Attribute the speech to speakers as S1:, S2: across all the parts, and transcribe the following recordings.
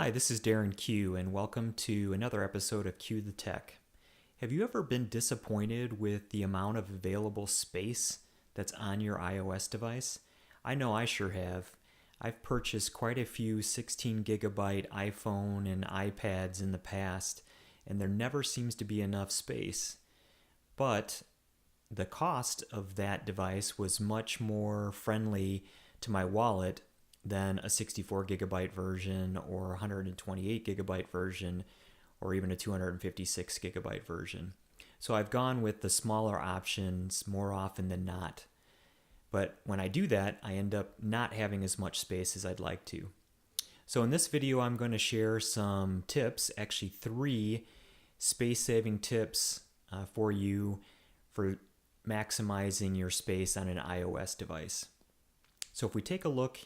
S1: Hi, this is Darren Q, and welcome to another episode of Q the Tech. Have you ever been disappointed with the amount of available space that's on your iOS device? I know I sure have. I've purchased quite a few 16 gigabyte iPhone and iPads in the past, and there never seems to be enough space. But the cost of that device was much more friendly to my wallet than a 64 gigabyte version or 128 gigabyte version or even a 256 gigabyte version. So I've gone with the smaller options more often than not. But when I do that, I end up not having as much space as I'd like to. So in this video, I'm going to share some tips, actually 3 space-saving tips for you for maximizing your space on an iOS device. So if we take a look,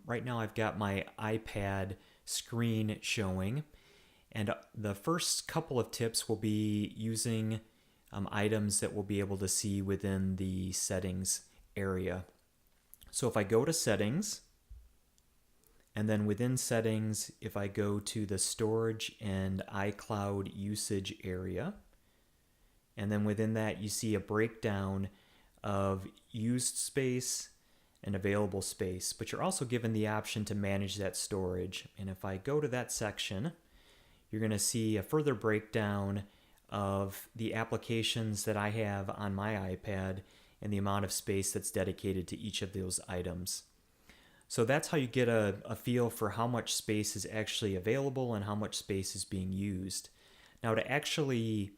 S1: right now I've got my iPad screen showing, and the first couple of tips will be using items that we'll be able to see within the settings area. So if I go to settings, and then within settings, if I go to the storage and iCloud usage area, and then within that you see a breakdown of used space and available space, but you're also given the option to manage that storage. And if I go to that section, you're going to see a further breakdown of the applications that I have on my iPad and the amount of space that's dedicated to each of those items. So that's how you get a feel for how much space is actually available and how much space is being used. Now, to actually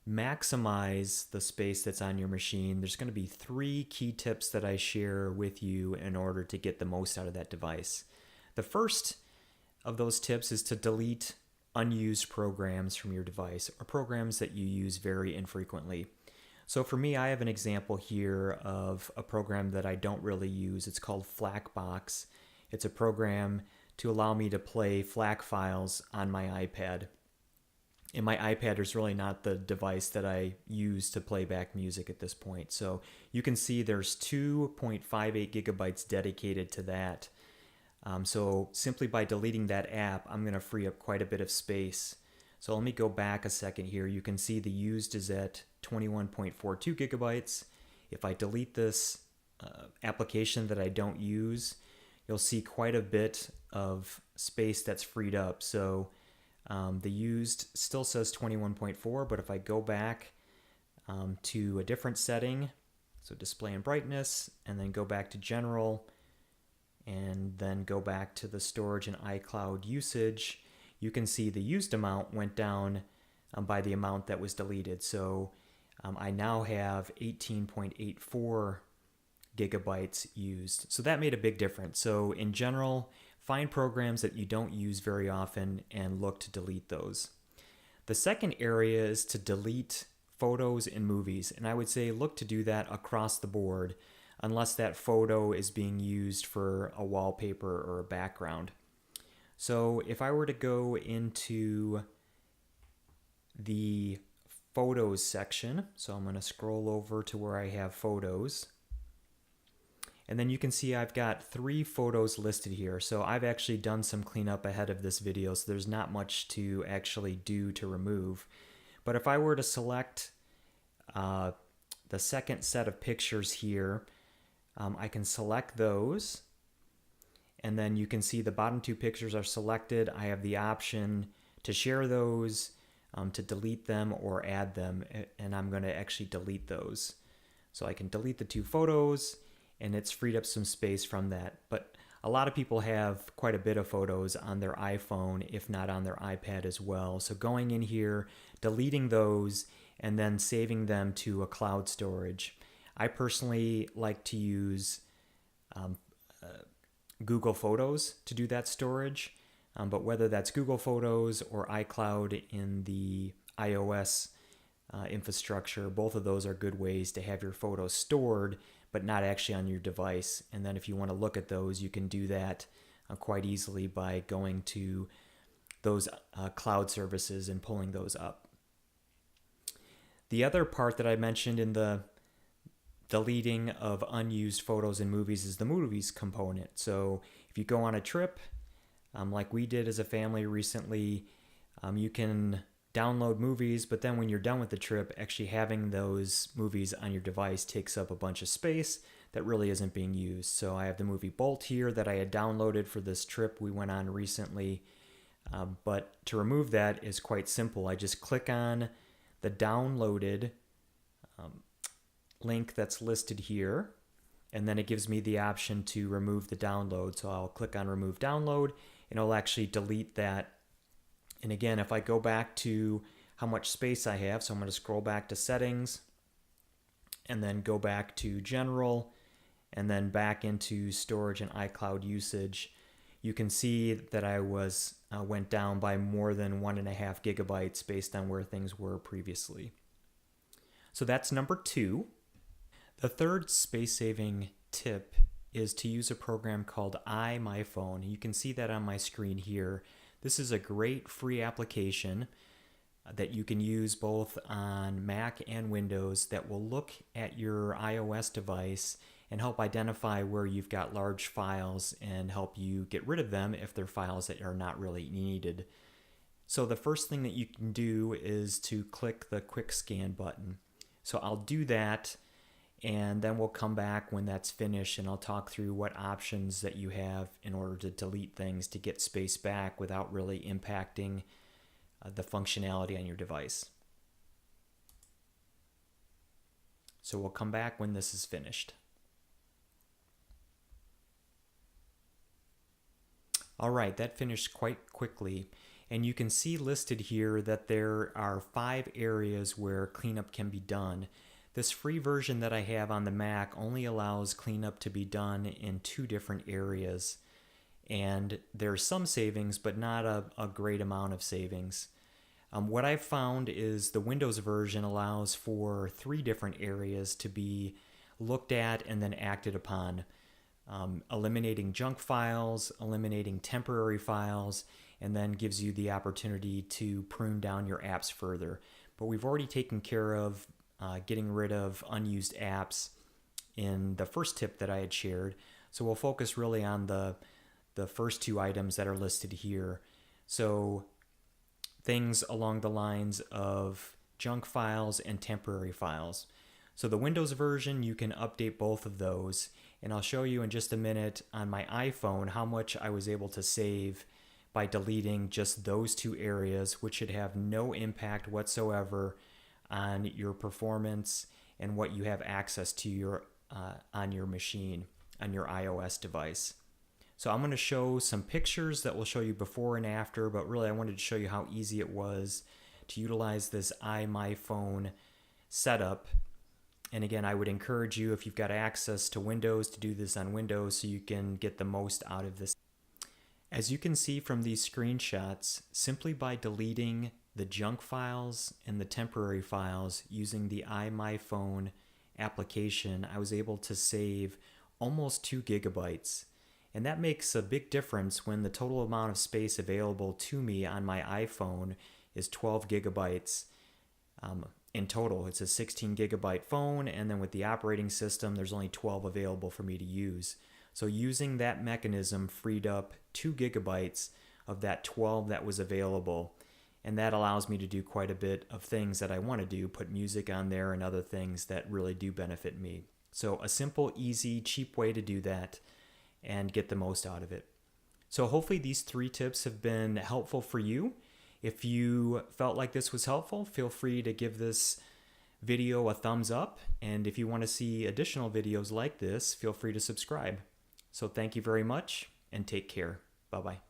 S1: maximize the space that's on your machine, there's going to be 3 key tips that I share with you in order to get the most out of that device. The first of those tips is to delete unused programs from your device or programs that you use very infrequently. So for me, I have an example here of a program that I don't really use. It's called FLACbox. It's a program to allow me to play FLAC files on my iPad. And my iPad is really not the device that I use to play back music at this point. So you can see there's 2.58 gigabytes dedicated to that. So simply by deleting that app, I'm going to free up quite a bit of space. So let me go back a second here. You can see the used is at 21.42 gigabytes. If I delete this application that I don't use, you'll see quite a bit of space that's freed up. So the used still says 21.4, but if I go back to a different setting, so display and brightness, and then go back to general, and then go back to the storage and iCloud usage, you can see the used amount went down by the amount that was deleted. So I now have 18.84 gigabytes used. So that made a big difference. So in general, find programs that you don't use very often and look to delete those. The second area is to delete photos and movies, and I would say look to do that across the board unless that photo is being used for a wallpaper or a background. So if I were to go into the photos section, so I'm going to scroll over to where I have photos, and then you can see I've got 3 photos listed here. So I've actually done some cleanup ahead of this video, so there's not much to actually do to remove. But if I were to select the second set of pictures here, I can select those. And then you can see the bottom 2 pictures are selected. I have the option to share those, to delete them or add them, and I'm going to actually delete those. So I can delete the 2 photos, and it's freed up some space from that. But a lot of people have quite a bit of photos on their iPhone, if not on their iPad as well. So going in here, deleting those, and then saving them to a cloud storage. I personally like to use Google Photos to do that storage, but whether that's Google Photos or iCloud in the iOS infrastructure, both of those are good ways to have your photos stored, but not actually on your device. And then if you want to look at those, you can do that quite easily by going to those cloud services and pulling those up. The other part that I mentioned in the deleting of unused photos and movies is the movies component. So if you go on a trip, Like we did as a family recently. You can download movies, but then when you're done with the trip, actually having those movies on your device takes up a bunch of space that really isn't being used. So I have the movie Bolt here that I had downloaded for this trip we went on recently. But to remove that is quite simple. I just click on the downloaded link that's listed here, and then it gives me the option to remove the download. So I'll click on remove download, and it'll actually delete that. And again, if I go back to how much space I have, so I'm going to scroll back to settings and then go back to general and then back into storage and iCloud usage, you can see that I went down by more than 1.5 gigabytes based on where things were previously. So that's number 2. The third space-saving tip is to use a program called iMyFone. You can see that on my screen here. This is a great free application that you can use both on Mac and Windows that will look at your iOS device and help identify where you've got large files and help you get rid of them if they're files that are not really needed. So the first thing that you can do is to click the quick scan button. So I'll do that, and then we'll come back when that's finished and I'll talk through what options that you have in order to delete things to get space back without really impacting the functionality on your device. So we'll come back when this is finished. All right, that finished quite quickly. And you can see listed here that there are 5 areas where cleanup can be done. This free version that I have on the Mac only allows cleanup to be done in 2 different areas. And there's some savings, but not a great amount of savings. What I've found is the Windows version allows for 3 different areas to be looked at and then acted upon. Eliminating junk files, eliminating temporary files, and then gives you the opportunity to prune down your apps further. But we've already taken care of getting rid of unused apps in the first tip that I had shared. So we'll focus really on the first 2 items that are listed here. So things along the lines of junk files and temporary files. So the Windows version, you can update both of those. And I'll show you in just a minute on my iPhone how much I was able to save by deleting just those 2 areas, which should have no impact whatsoever on your performance and what you have access to on your machine, on your iOS device. So I'm going to show some pictures that will show you before and after, but really I wanted to show you how easy it was to utilize this iMyFone setup. And again, I would encourage you, if you've got access to Windows, to do this on Windows so you can get the most out of this. As you can see from these screenshots, simply by deleting the junk files and the temporary files using the iMyFone application, I was able to save almost 2 gigabytes. And that makes a big difference when the total amount of space available to me on my iPhone is 12 gigabytes. In total, it's a 16 gigabyte phone, and then with the operating system, there's only 12 available for me to use. So using that mechanism freed up 2 gigabytes of that 12 that was available, and that allows me to do quite a bit of things that I want to do, put music on there and other things that really do benefit me. So a simple, easy, cheap way to do that and get the most out of it. So hopefully these 3 tips have been helpful for you. If you felt like this was helpful, feel free to give this video a thumbs up. And if you want to see additional videos like this, feel free to subscribe. So thank you very much and take care. Bye-bye.